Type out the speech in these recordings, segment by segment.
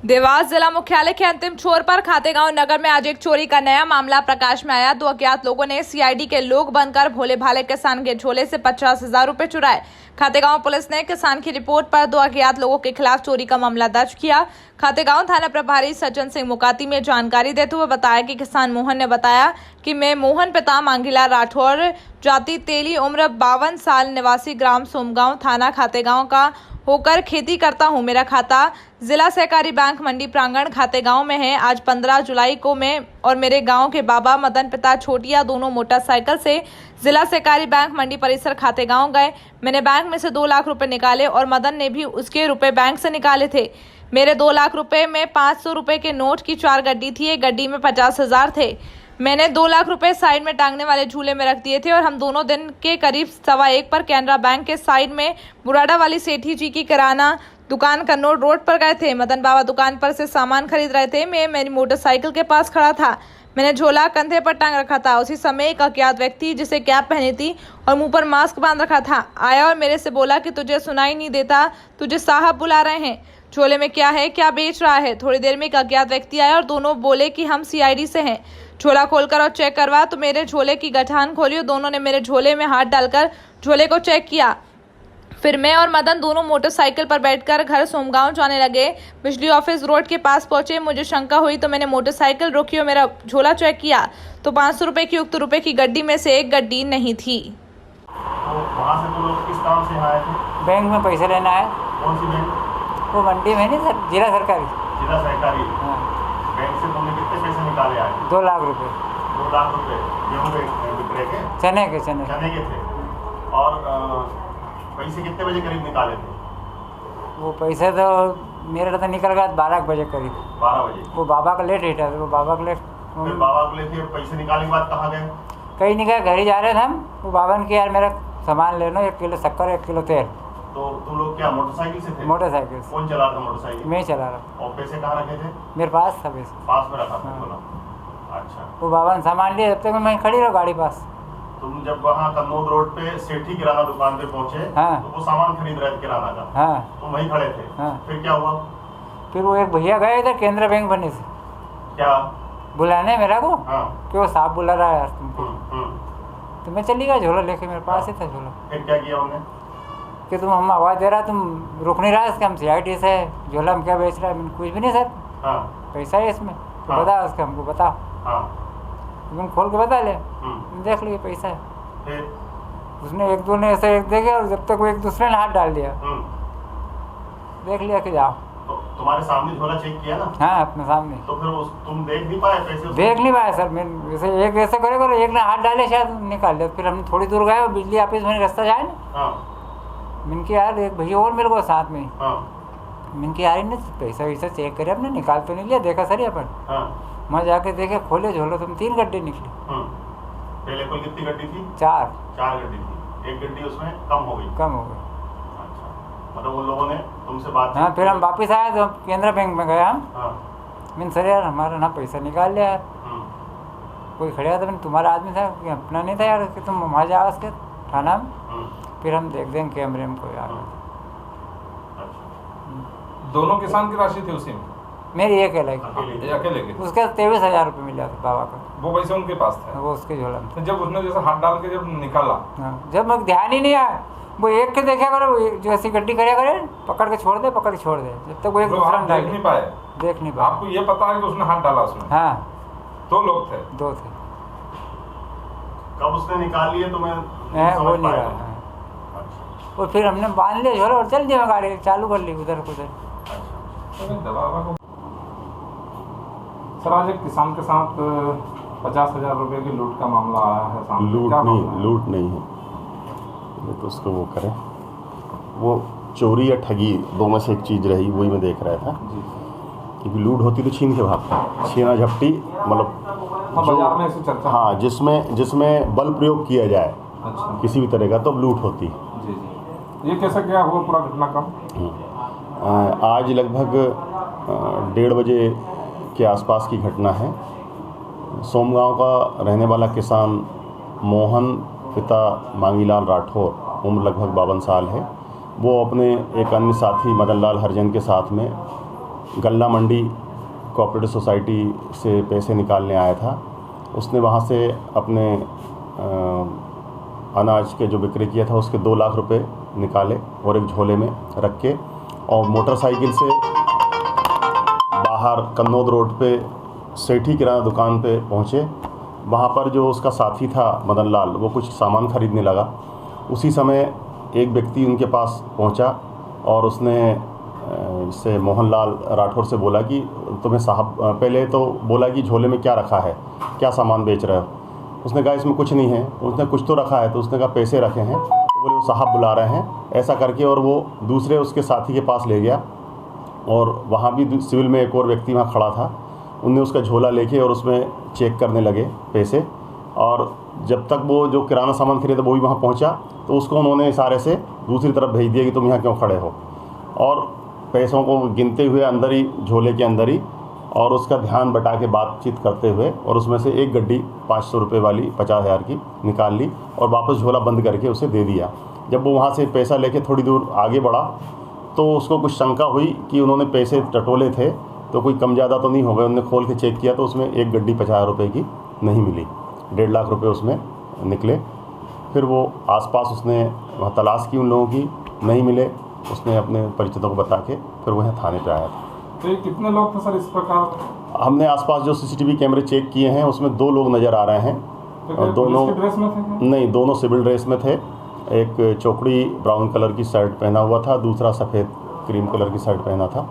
देवास जिला मुख्यालय के अंतिम छोर पर खातेगांव नगर में आज एक चोरी का नया मामला प्रकाश में आया। दो अज्ञात लोगों ने सीआईडी के लोग बनकर भोले भाले किसान के झोले से 50,000 रुपए चुराए। खातेगांव पुलिस ने किसान की रिपोर्ट पर दो अज्ञात लोगों के खिलाफ चोरी का मामला दर्ज किया। खातेगांव थाना प्रभारी सज्जन सिंह मुकाती में जानकारी देते हुए बताया कि किसान मोहन ने बताया कि मैं मोहन पिता मांगीलाल राठौर, जाति तेली, उम्र 52 साल, निवासी ग्राम सोमगांव, थाना खातेगांव का होकर खेती करता हूं। मेरा खाता जिला सहकारी बैंक मंडी प्रांगण खातेगांव में है। आज 15 जुलाई को मैं और मेरे गांव के बाबा मदन पिता छोटिया दोनों मोटरसाइकिल से जिला सहकारी बैंक मंडी परिसर खातेगांव गए। मैंने बैंक में से 2 लाख रुपए निकाले और मदन ने भी उसके रुपए बैंक से निकाले थे। मेरे 2 लाख रुपए में 500 रुपए के नोट की 4 गड्डी थी। एक गड्डी में 50,000 थे। मैंने 2 लाख रुपए साइड में टांगने वाले झूले में रख दिए थे और हम दोनों दिन के करीब 1:15 पर कैनरा बैंक के साइड में बुराड़ा वाली सेठी जी की किराना दुकान कन्नौर रोड पर गए थे। मदन बाबा दुकान पर से सामान खरीद रहे थे। मैं मेरी मोटरसाइकिल के पास खड़ा था। मैंने झोला कंधे पर टांग रखा था। उसी समय एक अज्ञात व्यक्ति जिसे कैप पहनी थी और मुंह पर मास्क बांध रखा था आया और मेरे से बोला कि तुझे सुनाई नहीं देता, तुझे साहब बुला रहे हैं। झोले में क्या है, क्या बेच रहा है। थोड़ी देर में एक अज्ञात व्यक्ति आया और दोनों बोले कि हम सीआईडी से हैं। झोला खोलकर और चेक करवा तो मेरे झोले की गठान खोली और दोनों ने मेरे झोले में हाथ डालकर झोले को चेक किया। फिर मैं और मदन दोनों मोटरसाइकिल पर बैठकर घर सोमगांव जाने लगे। बिजली ऑफिस रोड के पास पहुंचे। मुझे शंका हुई तो मैंने मोटरसाइकिल रोकी और मेरा झोला चेक किया तो 500 रुपए की उक्त रुपए की गड्डी में से एक गड्डी नहीं थी। वहाँ से तो लोग किस काम से आए थे? बैंक में पैसे लेना है। कौन सी बैंक? वो मंडी में नहीं सर, जिला सरकारी। जिला सहकारी। हाँ। बैंक से तुमने कितने पैसे निकाले आज? 2 लाख रुपए। 2 लाख रुपए गेहूँ विक्रय के? चने के थे। और पैसे कितने बजे करीब निकाले थे? वो पैसे तो मेरा तो निकल गया 12 बजे करीब। 12 बजे? वो बाबा का लेट हिटा था, वो बाबा का लेट। फिर बाबा को लेके पैसे निकालने के बाद कहाँ गए? कहीं नहीं गए, घर ही जा रहे थे हम। वो बाबा ने यार मेरा सामान ले लो, 1 किलो शक्कर, 1 किलो तेल। तो तुम लोग क्या मोटरसाइकिल से थे? मोटरसाइकिल से। कौन चला रहा था मोटरसाइकिल? मैं चला रहा। और पैसे कहाँ रखे थे? मेरे पास था पैसे। पास में रखा था? हाँ। अच्छा। वो बाबा ने सामान लिया, जब तक मैं खड़ी रहा गाड़ी पास। तुम जब वहाँ कन्नौर रोड पे सेठी किराना दुकान पे पहुँचे, हाँ। तो वो सामान खरीद रहे थे किराना का? हाँ। तुम वहीं खड़े थे? हाँ। फिर क्या हुआ? फिर वो एक भैया गए थे केंद्र बैंक बनने से क्या बुलाने मेरा को। हाँ। कि वो साहब बुला रहा है यार तुमको। हम्म। तो मैं चली गया झोला लेके, मेरे पास ही था झोला। फिर क्या किया उन्होंने? कि तुम हम आवाज़ दे रहा, तुम रुक नहीं रहा, इसका हम सीआईडी से है, झोला में क्या बेच रहा है। मैंने कुछ भी नहीं सर, हाँ। पैसा है इसमें। तो हाँ। बता उसका, हमको बताओ। हाँ। तुम खोल के बता ले, देख लीजिए पैसा है। फिर उसने 1-2 ने ऐसे एक देखे और जब तक वो एक दूसरे ने हाथ डाल दिया, देख लिया कि जाओ। तो तुम्हारे सामने झोला चेक किया ना? हाँ, अपने सामने। तो फिर तुम देख नहीं पाए पैसे? देख नहीं पाया सर, मैं वैसे एक ऐसे करे एक ने हाथ डाले, शायद निकाल लिया। फिर हम थोड़ी दूर गए और बिजली ऑफिस में रास्ता जाए ना। हाँ। मैंने कहा यार एक भैया और मेरे को साथ में। हाँ। मैंने कहा यार इन्हें पैसा वैसा चेक करे, अपने निकाल तो नहीं लिया, देखा सर अपन। हाँ। मैं जाके देखे, खोले झोलो, तुम 3 गड्ढे निकले। पहले कुल कितनी गड्डी थी? 4 गड्डी थी। एक गड्डी उसमें कम हो गई? अच्छा, मतलब उन लोगों ने तुमसे बात? हाँ। फिर हम वापिस आए तो केंद्र बैंक में गए हम। हाँ। मैंने सर यार हमारा ना पैसा निकाल लिया यार। कोई खड़ा था, मैंने तुम्हारा आदमी था कि अपना नहीं था यार, कि तुम वहाँ जाओ उसके थाना में। फिर हम देख देंगे कैमरे में कोई आ गया। दोनों किसान की राशि थी उसी में? मेरी एक अलग, अकेले की। उसका 23,000 रुपये मिला था बाबा का। वो पैसे उनके पास था? वो उसके झोला में। तो जब उसने जैसे हाथ डाल के जब निकाला, हाँ, जब मैं ध्यान ही नहीं आया, वो एक के देखा करे, वो जो ऐसी गड्डी करे करे, पकड़ के छोड़ दे, जब तक वो एक दूसरा आप देख नहीं पाए? देख नहीं पाया। आपको ये पता है कि उसने हाथ डाला उसमें? हाँ। 2 लोग थे? 2 थे। कब उसने निकाल लिए तुम्हें? वो नहीं रहा। और फिर हमने बांध लिया झोला और चल दिया, गाड़ी चालू कर ली उधर। सर आज एक किसान के साथ 50,000 रुपए की लूट का मामला आया है सामने। लूट नहीं है ये तो उसको वो करे, वो चोरी या ठगी 2 में से एक चीज़ रही, वही मैं देख रहा था। क्योंकि लूट होती तो छीन के भागता, छीना झपटी मतलब बाजार में ऐसी चर्चा। हाँ, जिसमें बल प्रयोग किया जाए। अच्छा। किसी भी तरह का, तो लूट होती। जी जी। ये कैसे क्या हुआ पूरा घटनाक्रम? आज लगभग 1:30 बजे के आसपास की घटना है। सोमगांव का रहने वाला किसान मोहन पिता मांगीलाल राठौर, उम्र लगभग 52 साल है, वो अपने एक अन्य साथी मदनलाल हरिजन के साथ में गल्ला मंडी कोऑपरेटिव सोसाइटी से पैसे निकालने आया था। उसने वहाँ से अपने अनाज के जो विक्रय किया था उसके 2 लाख रुपए निकाले और एक झोले में रख के और मोटरसाइकिल से बाहर कन्नौद रोड पे सेठी किराना दुकान पे पहुँचे। वहाँ पर जो उसका साथी था मदन लाल, वो कुछ सामान खरीदने लगा। उसी समय एक व्यक्ति उनके पास पहुँचा और उसने इससे मोहनलाल राठौर से बोला कि तुम्हें साहब, पहले तो बोला कि झोले में क्या रखा है, क्या सामान बेच रहे हो। उसने कहा इसमें कुछ नहीं है। उसने कुछ तो रखा है, तो उसने कहा पैसे रखे हैं। तो बोले वो साहब बुला रहे हैं, ऐसा करके, और वो दूसरे उसके साथी के पास ले गया और वहाँ भी सिविल में एक और व्यक्ति वहाँ खड़ा था। उनने उसका झोला लेके और उसमें चेक करने लगे पैसे, और जब तक वो जो किराना सामान खरीदा वो भी वहाँ पहुँचा तो उसको उन्होंने इशारे से दूसरी तरफ भेज दिया कि तुम यहाँ क्यों खड़े हो, और पैसों को गिनते हुए अंदर ही, झोले के अंदर ही, और उसका ध्यान बटा के बातचीत करते हुए, और उसमें से एक गड्डी 500 रुपये वाली 50,000 की निकाल ली और वापस झोला बंद करके उसे दे दिया। जब वो वहाँ से पैसा लेके थोड़ी दूर आगे बढ़ा तो उसको कुछ शंका हुई कि उन्होंने पैसे टटोले थे तो कोई कम ज़्यादा तो नहीं हो गए। उन्होंने खोल के चेक किया तो उसमें एक गड्डी 50,000 रुपये की नहीं मिली, 1.5 लाख रुपये उसमें निकले। फिर वो आसपास उसने वहाँ तलाश की उन लोगों की, नहीं मिले। उसने अपने परिचितों को बता के फिर वो यहाँ थाने पे आया था। तो ये कितने लोग थे सर इस प्रकार? हमने आसपास जो CCTV कैमरे चेक किए हैं उसमें 2 लोग नज़र आ रहे हैं, तो और दोनों पुलिस की ड्रेस में थे क्या? नहीं, दोनों सिविल ड्रेस में थे। एक चौकड़ी ब्राउन कलर की शर्ट पहना हुआ था, दूसरा सफ़ेद क्रीम कलर की शर्ट पहना था,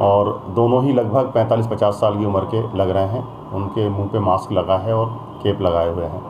और दोनों ही लगभग 45-50 साल की उम्र के लग रहे हैं। उनके मुंह पे मास्क लगा है और कैप लगाए हुए हैं।